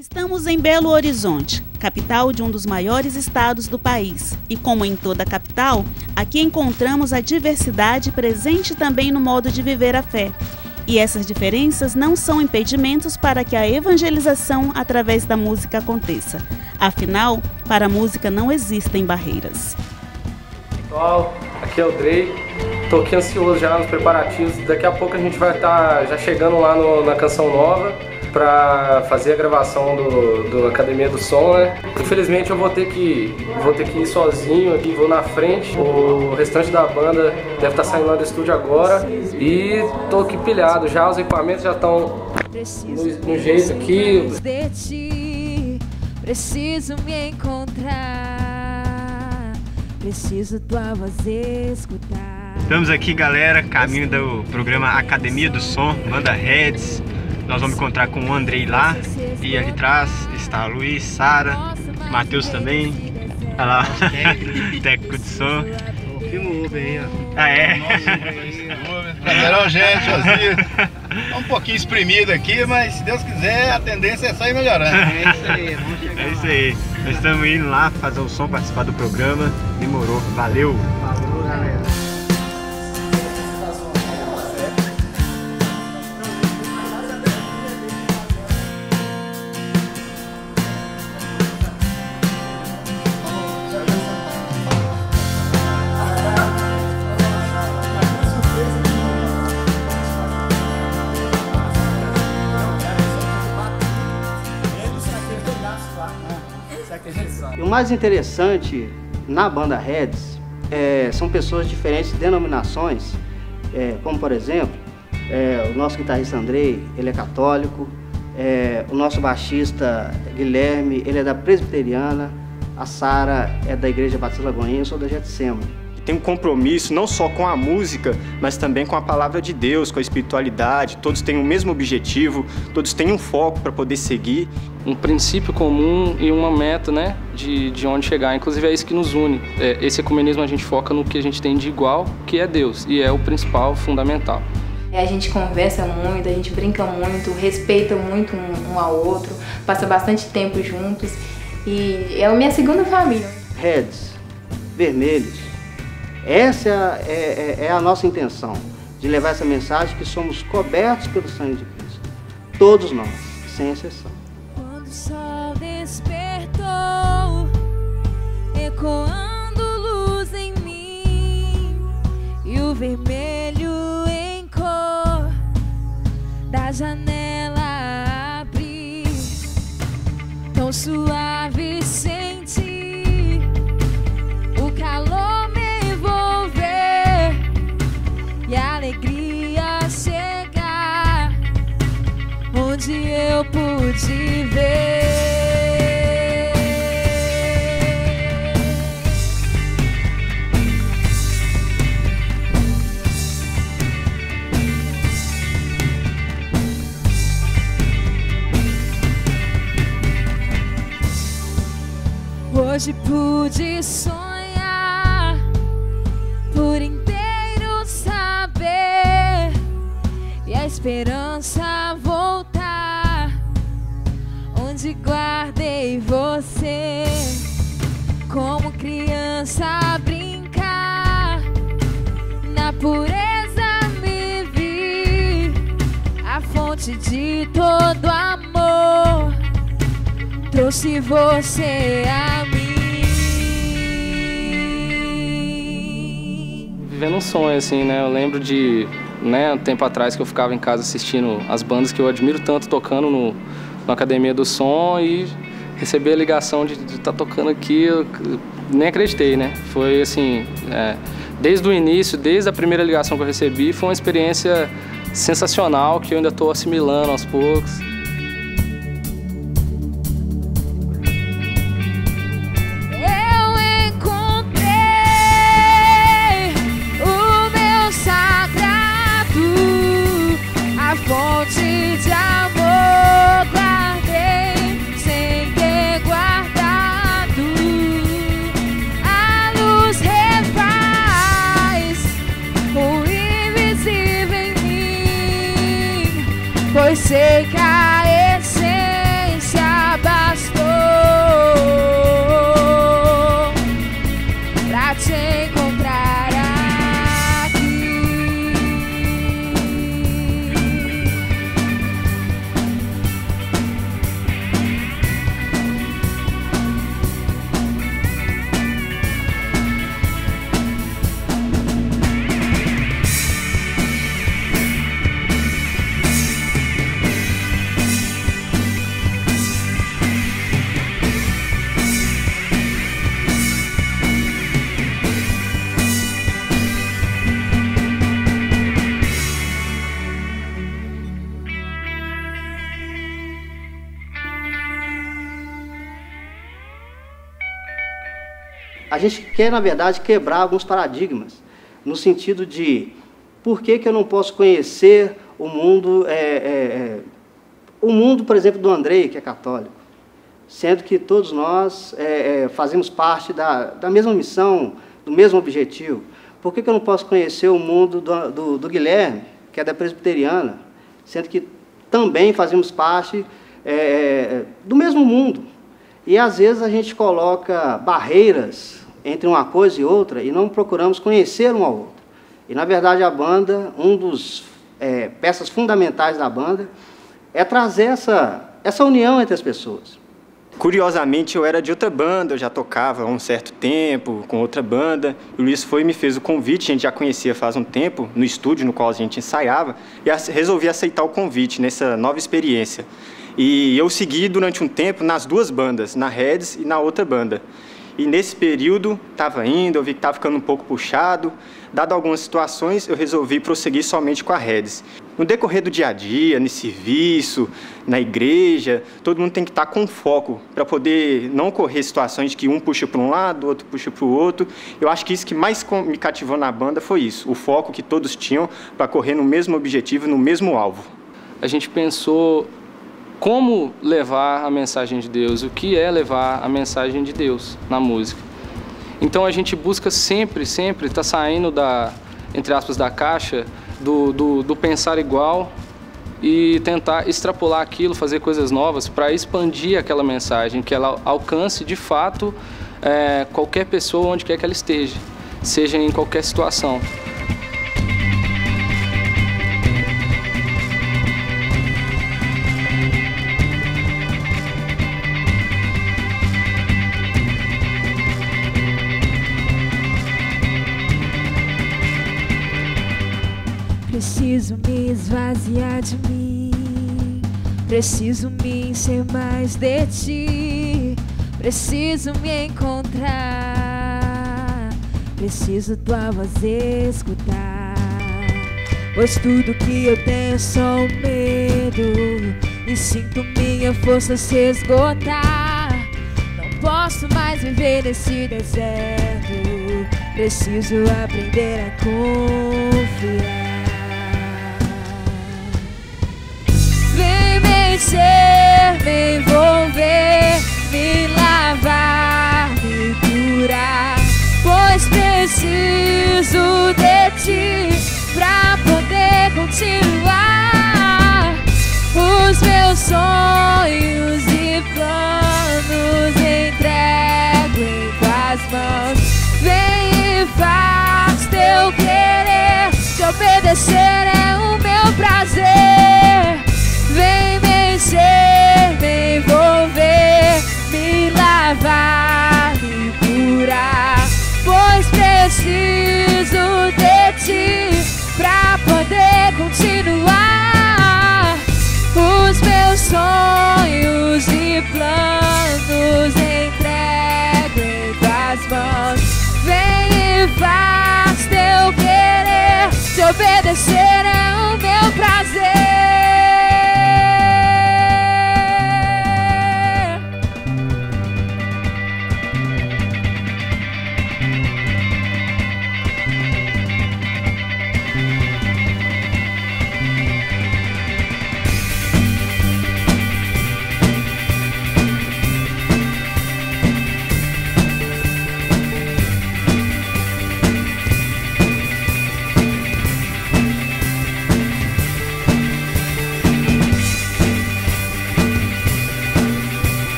Estamos em Belo Horizonte, capital de um dos maiores estados do país. E como em toda a capital, aqui encontramos a diversidade presente também no modo de viver a fé. E essas diferenças não são impedimentos para que a evangelização através da música aconteça. Afinal, para a música não existem barreiras. Pessoal, aqui é o Drey. Estou aqui ansioso já nos preparativos. Daqui a pouco a gente vai estar já chegando lá na Canção Nova para fazer a gravação do Academia do Som, né? Infelizmente eu vou ter que ir sozinho aqui, vou na frente. O restante da banda deve estar saindo lá do estúdio agora e tô aqui pilhado já, os equipamentos já estão no jeito aqui. Preciso me encontrar, preciso tua voz escutar. Estamos aqui, galera, caminho do programa Academia do Som, banda Reds. Nós vamos encontrar com o Andrei lá, e ali atrás está Luiz, Sara, Matheus também, olha lá, técnico de som. O filme Uber aí, ó. Ah, é? Prazer, gente, Osiris. Tá um pouquinho espremido aqui, mas se Deus quiser, a tendência é sair melhorando. É isso aí, vamos chegar. É isso aí. Nós estamos indo lá fazer o som, participar do programa. Demorou, valeu! Falou, galera. E o mais interessante na banda Reds são pessoas de diferentes denominações, como por exemplo, o nosso guitarrista Andrei, ele é católico, o nosso baixista Guilherme, ele é da Presbiteriana, a Sara é da Igreja Batista Lagoinha, eu sou da Getsemane. Tem um compromisso não só com a música, mas também com a palavra de Deus, com a espiritualidade. Todos têm o mesmo objetivo, todos têm um foco para poder seguir. Um princípio comum e uma meta, né, de onde chegar. Inclusive é isso que nos une. Esse ecumenismo a gente foca no que a gente tem de igual, que é Deus, e é o principal, fundamental. A gente conversa muito, a gente brinca muito, respeita muito um ao outro, passa bastante tempo juntos e é a minha segunda família. Reds, vermelhos. Essa é a nossa intenção, de levar essa mensagem que somos cobertos pelo sangue de Cristo. Todos nós, sem exceção. Quando o sol despertou, ecoando luz em mim, e o vermelho em cor da janela abrir, tão suave senti o calor e a alegria chegar onde eu pude ver. Hoje pude sonhar por inteiro, e a esperança voltar onde guardei você. Como criança brincar, na pureza me vi, a fonte de todo amor trouxe você a mim. Vivendo um sonho, assim, né? Eu lembro de, um tempo atrás que eu ficava em casa assistindo as bandas que eu admiro tanto tocando na Academia do Som, e receber a ligação de estar tocando aqui, eu nem acreditei, né? Foi assim, desde o início, desde a primeira ligação que eu recebi, foi uma experiência sensacional que eu ainda estou assimilando aos poucos. Fonte de amor guardei sem ter guardado. A luz refaz o invisível em mim, pois sei que a essência a gente quer, na verdade, quebrar alguns paradigmas, no sentido de por que eu não posso conhecer o mundo, por exemplo, do Andrei, que é católico, sendo que todos nós fazemos parte da mesma missão, do mesmo objetivo. Por que eu não posso conhecer o mundo do Guilherme, que é da presbiteriana, sendo que também fazemos parte do mesmo mundo? E, às vezes, a gente coloca barreiras entre uma coisa e outra e não procuramos conhecer um ao outro. E, na verdade, a banda, peças fundamentais da banda, é trazer essa união entre as pessoas. Curiosamente, eu era de outra banda, eu já tocava há um certo tempo com outra banda. O Luiz foi e me fez o convite, a gente já conhecia faz um tempo, no estúdio no qual a gente ensaiava, e resolvi aceitar o convite nessa nova experiência. E eu segui durante um tempo nas duas bandas, na Reds e na outra banda. E nesse período, estava indo, eu vi que estava ficando um pouco puxado. Dado algumas situações, eu resolvi prosseguir somente com a Reds. No decorrer do dia a dia, no serviço, na igreja, todo mundo tem que estar com foco para poder não ocorrer situações de que um puxa para um lado, o outro puxa para o outro. Eu acho que isso que mais me cativou na banda foi isso, o foco que todos tinham para correr no mesmo objetivo, no mesmo alvo. A gente pensou como levar a mensagem de Deus, o que é levar a mensagem de Deus na música. Então a gente busca sempre estar saindo entre aspas, da caixa, do pensar igual e tentar extrapolar aquilo, fazer coisas novas para expandir aquela mensagem, que ela alcance de fato qualquer pessoa onde quer que ela esteja, seja em qualquer situação. Preciso me esvaziar de mim, preciso me encher mais de ti, preciso me encontrar, preciso tua voz escutar, pois tudo que eu tenho é só o medo e sinto minha força se esgotar. Não posso mais viver nesse deserto, preciso aprender a confiar. Me envolver, me lavar, me curar, pois preciso de ti pra poder continuar. Os meus sonhos e planos entrego em tuas mãos. Vem e faz teu querer, te obedecer é o meu prazer. Vem me encher, me envolver, me lavar, me curar, pois preciso de ti pra poder continuar. Os meus sonhos e planos entrego em tuas mãos. Vem e faz teu querer, te obedecer é o meu prazer.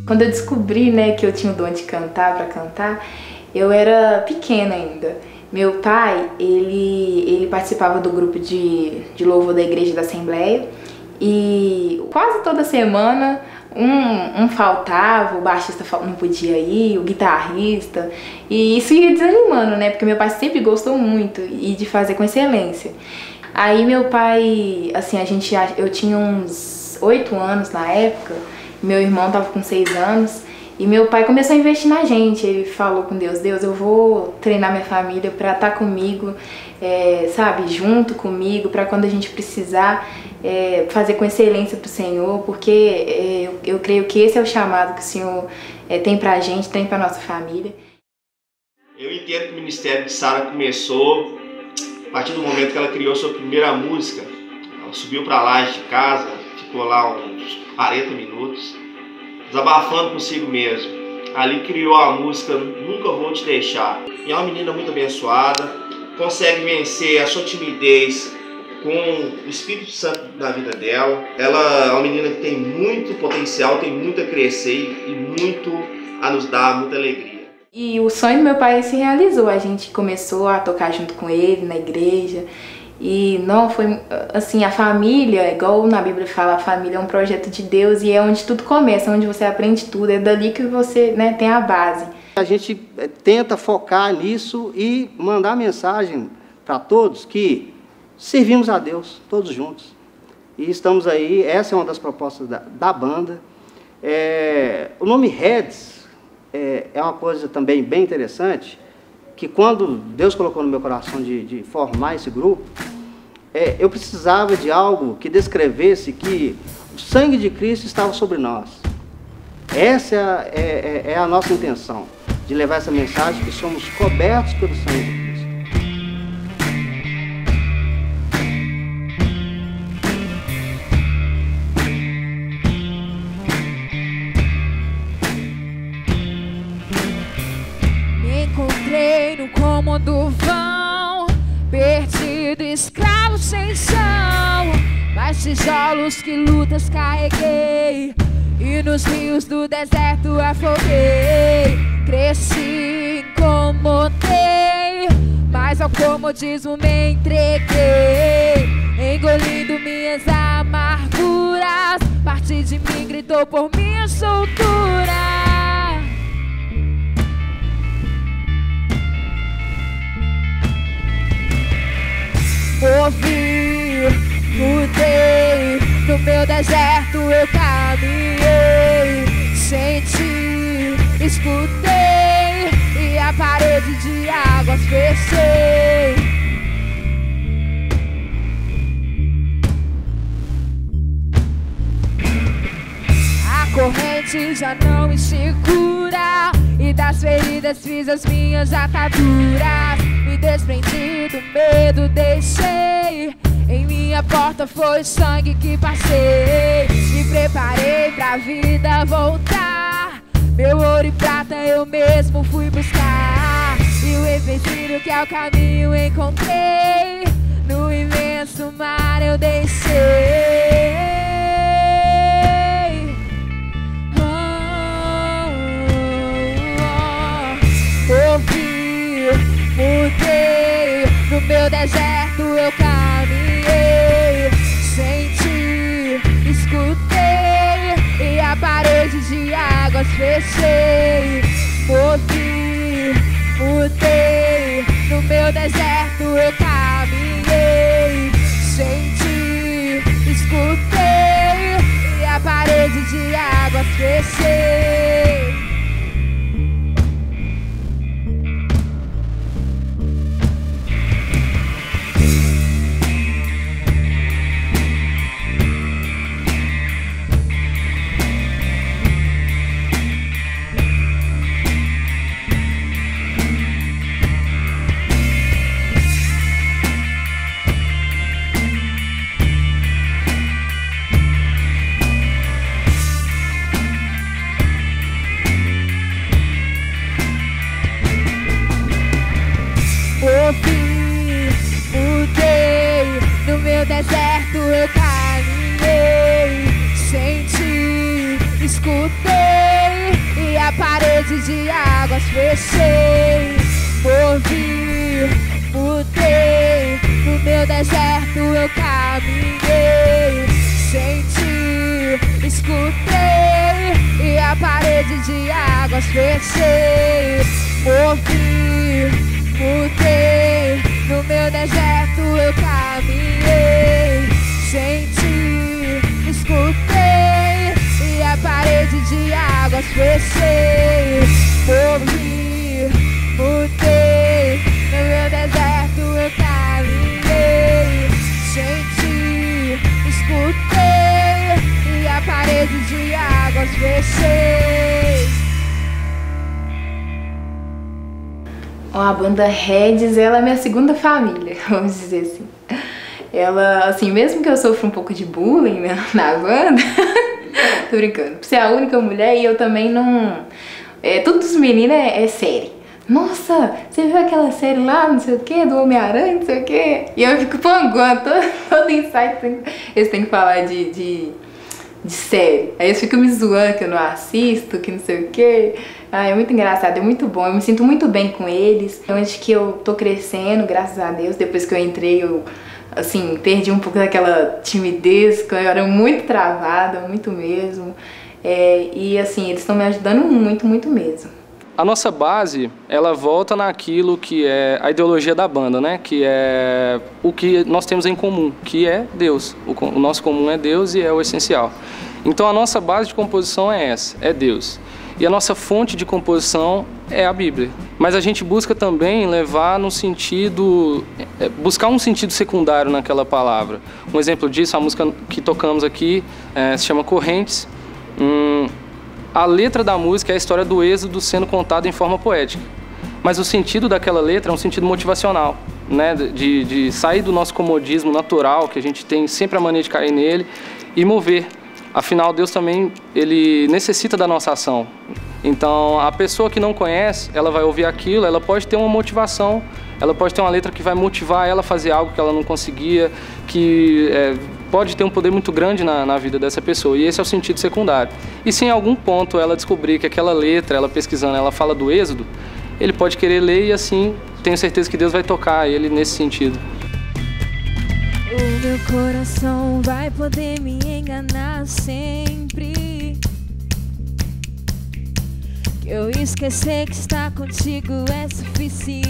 Quando eu descobri, né, que eu tinha o dom de cantar, para cantar, eu era pequena ainda. Meu pai, ele participava do grupo de louvor da igreja da Assembleia e quase toda semana um faltava, o baixista não podia ir, o guitarrista, e isso ia desanimando, né, porque meu pai sempre gostou muito e de fazer com excelência. Aí meu pai, assim, eu tinha uns 8 anos na época, meu irmão tava com 6 anos, E meu pai começou a investir na gente, ele falou com Deus, Deus, eu vou treinar minha família para estar comigo, sabe, junto comigo, para quando a gente precisar fazer com excelência para o Senhor, porque eu creio que esse é o chamado que o Senhor tem para a gente, tem para nossa família. Eu entendo que o ministério de Sara começou a partir do momento que ela criou sua primeira música. Ela subiu para a laje de casa, ficou lá uns 40 minutos, desabafando consigo mesmo. Ali criou a música Nunca Vou Te Deixar. E é uma menina muito abençoada, consegue vencer a sua timidez com o Espírito Santo na vida dela. Ela é uma menina que tem muito potencial, tem muito a crescer e muito a nos dar, muita alegria. E o sonho do meu pai se realizou, a gente começou a tocar junto com ele na igreja. E não foi assim, a família, igual na Bíblia fala, a família é um projeto de Deus e é onde tudo começa, onde você aprende tudo, é dali que você, né, tem a base. A gente tenta focar nisso e mandar mensagem para todos que servimos a Deus, todos juntos. E estamos aí, essa é uma das propostas da banda. O nome Heads é uma coisa também bem interessante, que quando Deus colocou no meu coração de formar esse grupo, eu precisava de algo que descrevesse que o sangue de Cristo estava sobre nós. Essa é a nossa intenção, de levar essa mensagem que somos cobertos pelo sangue de Cristo. Entrei no cômodo vão, perdido, escravo sem chão. Mais tijolos que lutas carreguei, e nos rios do deserto afoguei. Cresci, incomodei, mas ao comodismo me entreguei. Engolindo minhas amarguras, parte de mim gritou por minha soltura. Ouvi, mudei, no meu deserto eu caminhei, senti, escutei, e a parede de águas fechei. A corrente já não me segura, e das feridas fiz as minhas ataduras. Me desprendi do medo, deixei. Em minha porta foi sangue que passei. Me preparei pra vida voltar. Meu ouro e prata eu mesmo fui buscar. E o empecilho que é o caminho encontrei. No imenso mar eu deixei. Ouvi, mudei, no meu deserto eu caminhei, senti, escutei, e a parede de águas fechei. Ouvi, mudei, no meu deserto eu caminhei, senti, escutei, e a parede de águas fechei. Ouvi, mudei, no meu deserto eu caminhei, senti, escutei, e a parede de águas fechei. Ouvi, mudei, no meu deserto eu caminhei, senti, escutei, e a parede de águas fechei. Ouvi, mudei, no meu deserto eu caminhei, senti, escutei, e a parede de águas expressei, ouvi, mudei. No meu deserto eu caminhei, senti, escutei, e a parede de águas fechei. A banda Reds, ela é minha segunda família, vamos dizer assim. Ela, assim, mesmo que eu sofra um pouco de bullying, né, na banda, tô brincando, por ser a única mulher, e eu também não... tudo dos meninos é série. Nossa, você viu aquela série lá, não sei o que, do Homem-Aranha, não sei o que? E eu fico panguando, todo ensaio eles têm que falar de série. Aí eles ficam me zoando que eu não assisto, que não sei o que. É muito engraçado, é muito bom, eu me sinto muito bem com eles. Onde que eu tô crescendo, graças a Deus, depois que eu entrei, eu, assim, perdi um pouco daquela timidez, que eu era muito travada, muito mesmo. E assim, eles estão me ajudando muito, muito mesmo. A nossa base, ela volta naquilo que é a ideologia da banda, né? Que é o que nós temos em comum, que é Deus. O nosso comum é Deus e é o essencial. Então a nossa base de composição é essa, é Deus. E a nossa fonte de composição é a Bíblia. Mas a gente busca também levar no sentido, buscar um sentido secundário naquela palavra. Um exemplo disso, a música que tocamos aqui se chama Correntes. A letra da música é a história do êxodo sendo contada em forma poética. Mas o sentido daquela letra é um sentido motivacional, né? De sair do nosso comodismo natural, que a gente tem sempre a mania de cair nele, e mover. Afinal, Deus também, ele necessita da nossa ação. Então, a pessoa que não conhece, ela vai ouvir aquilo, ela pode ter uma motivação, ela pode ter uma letra que vai motivar ela a fazer algo que ela não conseguia, que pode ter um poder muito grande na vida dessa pessoa. E esse é o sentido secundário. E se em algum ponto ela descobrir que aquela letra, ela pesquisando, ela fala do êxodo, ele pode querer ler e assim, tenho certeza que Deus vai tocar ele nesse sentido. O meu coração vai poder me enganar sempre. Que eu esquecer que estar contigo é suficiente.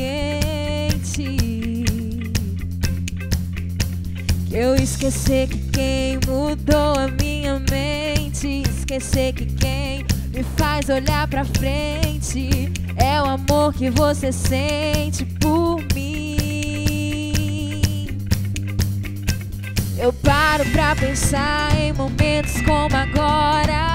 Que eu esquecer que quem mudou a minha mente, esquecer que quem me faz olhar pra frente é o amor que você sente por mim. Eu paro pra pensar em momentos como agora,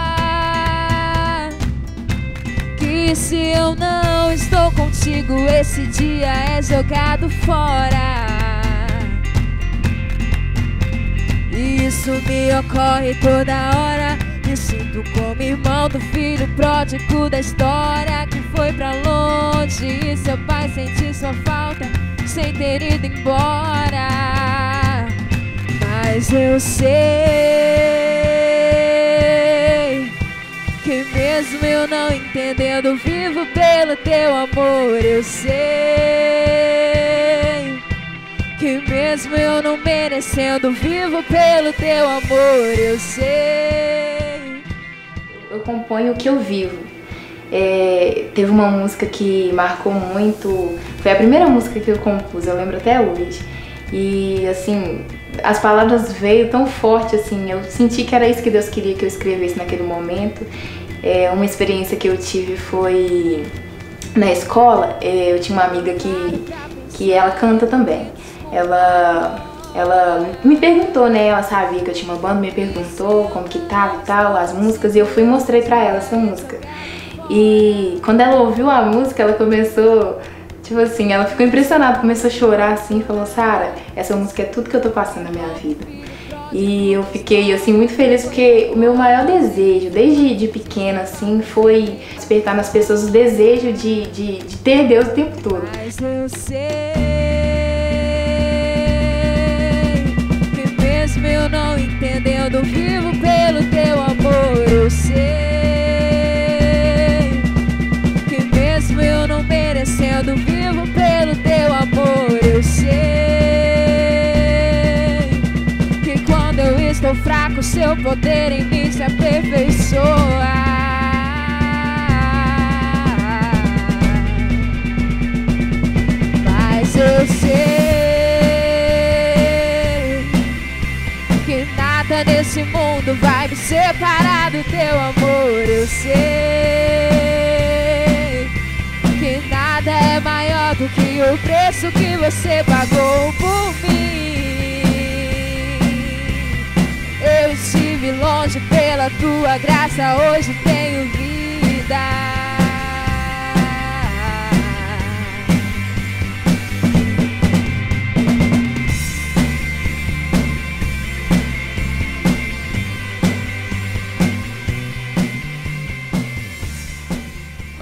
que se eu não estou contigo, esse dia é jogado fora. E isso me ocorre toda hora. Me sinto como irmão do filho pródigo da história, que foi pra longe e seu pai sentiu sua falta sem ter ido embora. Mas eu sei que mesmo eu não entendendo, vivo pelo teu amor. Eu sei que mesmo eu não merecendo, vivo pelo teu amor. Eu sei. Eu componho o que eu vivo. Teve uma música que marcou muito, foi a primeira música que eu compus, eu lembro até hoje. E assim, as palavras veio tão forte, assim, eu senti que era isso que Deus queria que eu escrevesse naquele momento. Uma experiência que eu tive foi na escola. Eu tinha uma amiga que ela canta também. Ela me perguntou, né, ela sabia que eu tinha uma banda, me perguntou como que tava e tal, as músicas, e eu fui e mostrei pra ela essa música. E quando ela ouviu a música, ela começou... Tipo assim, ela ficou impressionada, começou a chorar assim, falou: Sara, essa música é tudo que eu tô passando na minha vida. E eu fiquei assim muito feliz, porque o meu maior desejo, desde pequena assim, foi despertar nas pessoas o desejo de ter Deus o tempo todo. Mas eu sei que mesmo eu não entendendo, vivo pelo teu amor. Eu sei que mesmo eu não merecendo, vivo pelo teu amor. Eu sei que quando eu estou fraco, seu poder em mim se aperfeiçoa. Mas eu sei que nada nada nesse mundo vai me separar do teu amor. Eu sei que nada é maior do que o preço que você pagou por mim. Eu estive longe pela tua graça, hoje tenho vida.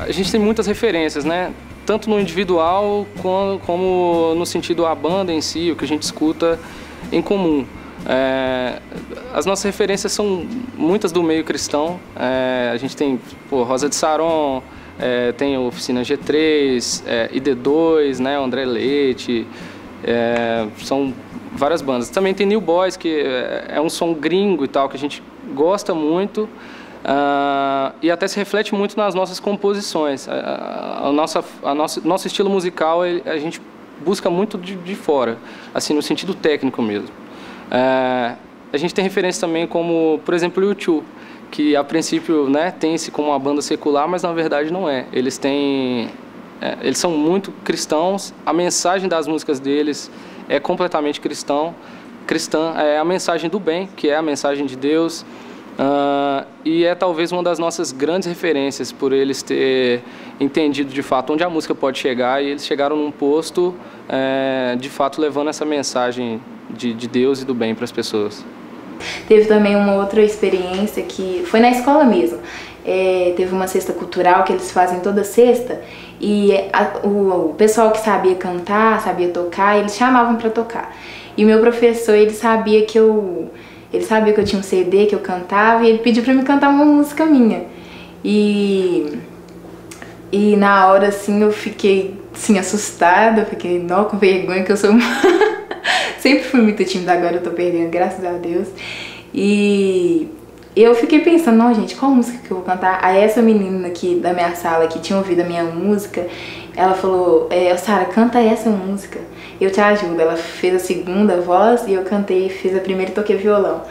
A gente tem muitas referências, né? Tanto no individual como no sentido a banda em si, o que a gente escuta em comum. As nossas referências são muitas do meio cristão. A gente tem Rosa de Saron, tem a Oficina G3, ID2, né? André Leite, são várias bandas. Também tem New Boys, que é um som gringo e tal, que a gente gosta muito. E até se reflete muito nas nossas composições. Nosso estilo musical a gente busca muito de fora, assim, no sentido técnico mesmo. A gente tem referências também como, por exemplo, o U2, que a princípio, né, tem-se como uma banda secular, mas na verdade não é. Eles são muito cristãos, a mensagem das músicas deles é completamente cristã, é a mensagem do bem, que é a mensagem de Deus. E é talvez uma das nossas grandes referências, por eles ter entendido de fato onde a música pode chegar, e eles chegaram num posto de fato levando essa mensagem de Deus e do bem para as pessoas. Teve também uma outra experiência que foi na escola mesmo. Teve uma cesta cultural que eles fazem toda sexta, e o pessoal que sabia cantar, sabia tocar, eles chamavam para tocar. E meu professor, ele sabia que eu tinha um CD, que eu cantava, e ele pediu pra me cantar uma música minha. E na hora, assim, eu fiquei, assim, assustada, eu fiquei, com vergonha, que eu sou... Sempre fui muito tímida, agora eu tô perdendo, graças a Deus. E eu fiquei pensando, não, gente, qual música que eu vou cantar? Aí essa menina aqui da minha sala, que tinha ouvido a minha música, ela falou, Sara, canta essa música, eu te ajudo. Ela fez a segunda voz e eu cantei, fiz a primeira e toquei violão.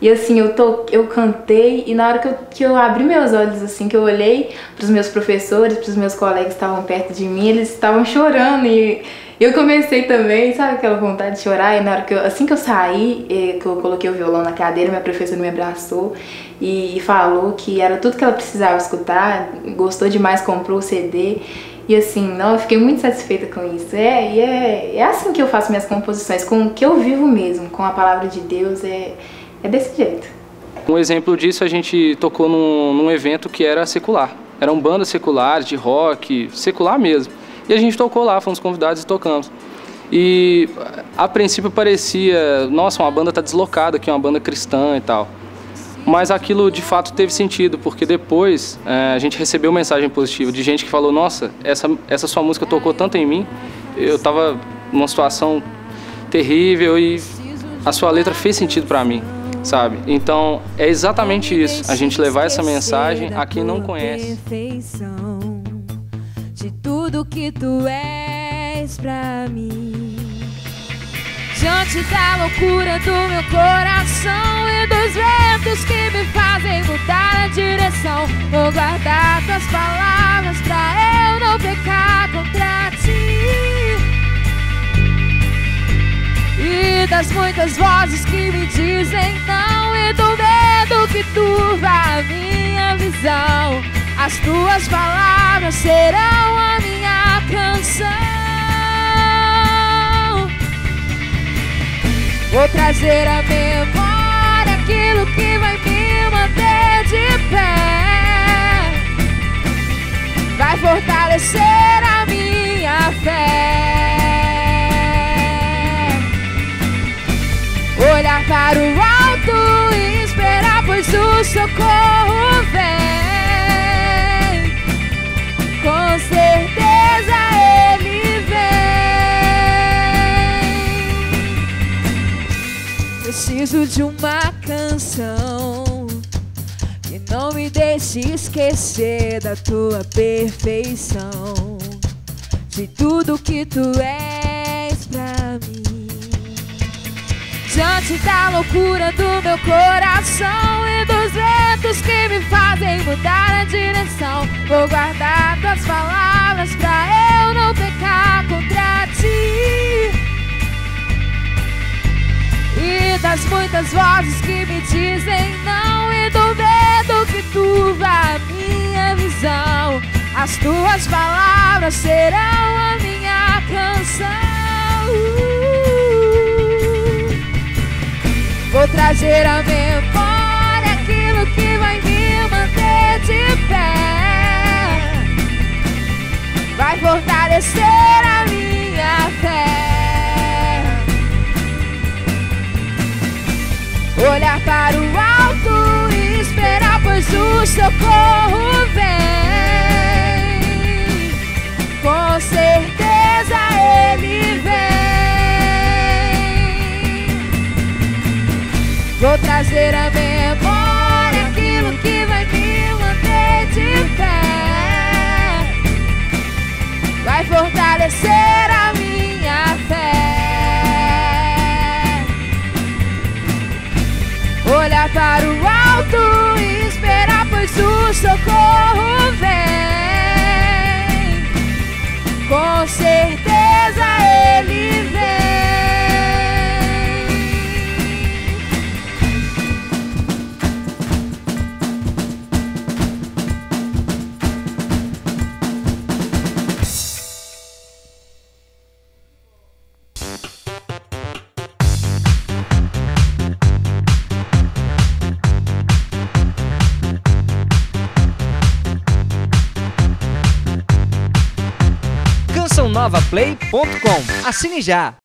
E assim, eu cantei, e na hora que eu abri meus olhos, assim, que eu olhei pros meus professores, pros meus colegas que estavam perto de mim, eles estavam chorando, e eu comecei também, sabe, aquela vontade de chorar. E na hora assim que eu saí, que eu coloquei o violão na cadeira, minha professora me abraçou e falou que era tudo que ela precisava escutar, gostou demais, comprou o CD. E assim, não, eu fiquei muito satisfeita com isso. É assim que eu faço minhas composições, com o que eu vivo mesmo, com a palavra de Deus, é desse jeito. Um exemplo disso, a gente tocou num evento que era secular. Eram bandas seculares, de rock, secular mesmo. E a gente tocou lá, fomos convidados e tocamos. E a princípio parecia, nossa, uma banda tá deslocada aqui, uma banda cristã e tal. Mas aquilo de fato teve sentido, porque depois a gente recebeu mensagem positiva de gente que falou, nossa, essa sua música tocou tanto em mim, eu tava numa situação terrível e a sua letra fez sentido pra mim, sabe? Então é exatamente isso, a gente levar essa mensagem a quem não conhece. De tudo que tu és pra mim, diante da loucura do meu coração e dos ventos que me fazem mudar a direção, vou guardar tuas palavras pra eu não pecar contra ti. E das muitas vozes que me dizem não, e do medo que turva a minha visão, as tuas palavras serão a minha canção. Vou trazer à memória aquilo que vai me manter de pé, vai fortalecer a minha fé. Olhar para o alto e esperar, pois o socorro vem. Com certeza ele vem. Preciso de uma canção que não me deixe esquecer da tua perfeição, de tudo que tu és pra mim. diante da loucura do meu coração e dos ventos que me fazem mudar a direção. Vou guardar tuas palavras pra eu não pecar contra ti. E das muitas vozes que me dizem não, e do medo que turva a minha visão, as tuas palavras serão a minha canção. Vou trazer à memória aquilo que vai me manter de pé, vai fortalecer a minha fé. Olhar para o alto e esperar, pois o socorro vem. Com certeza ele vem. Vou trazer à memória aquilo que vai me manter de pé, vai fortalecer a minha fé. Olhar para o alto e esperar, pois o socorro vem. Com certeza ele vem. CançãoNovaPlay.com. Assine já!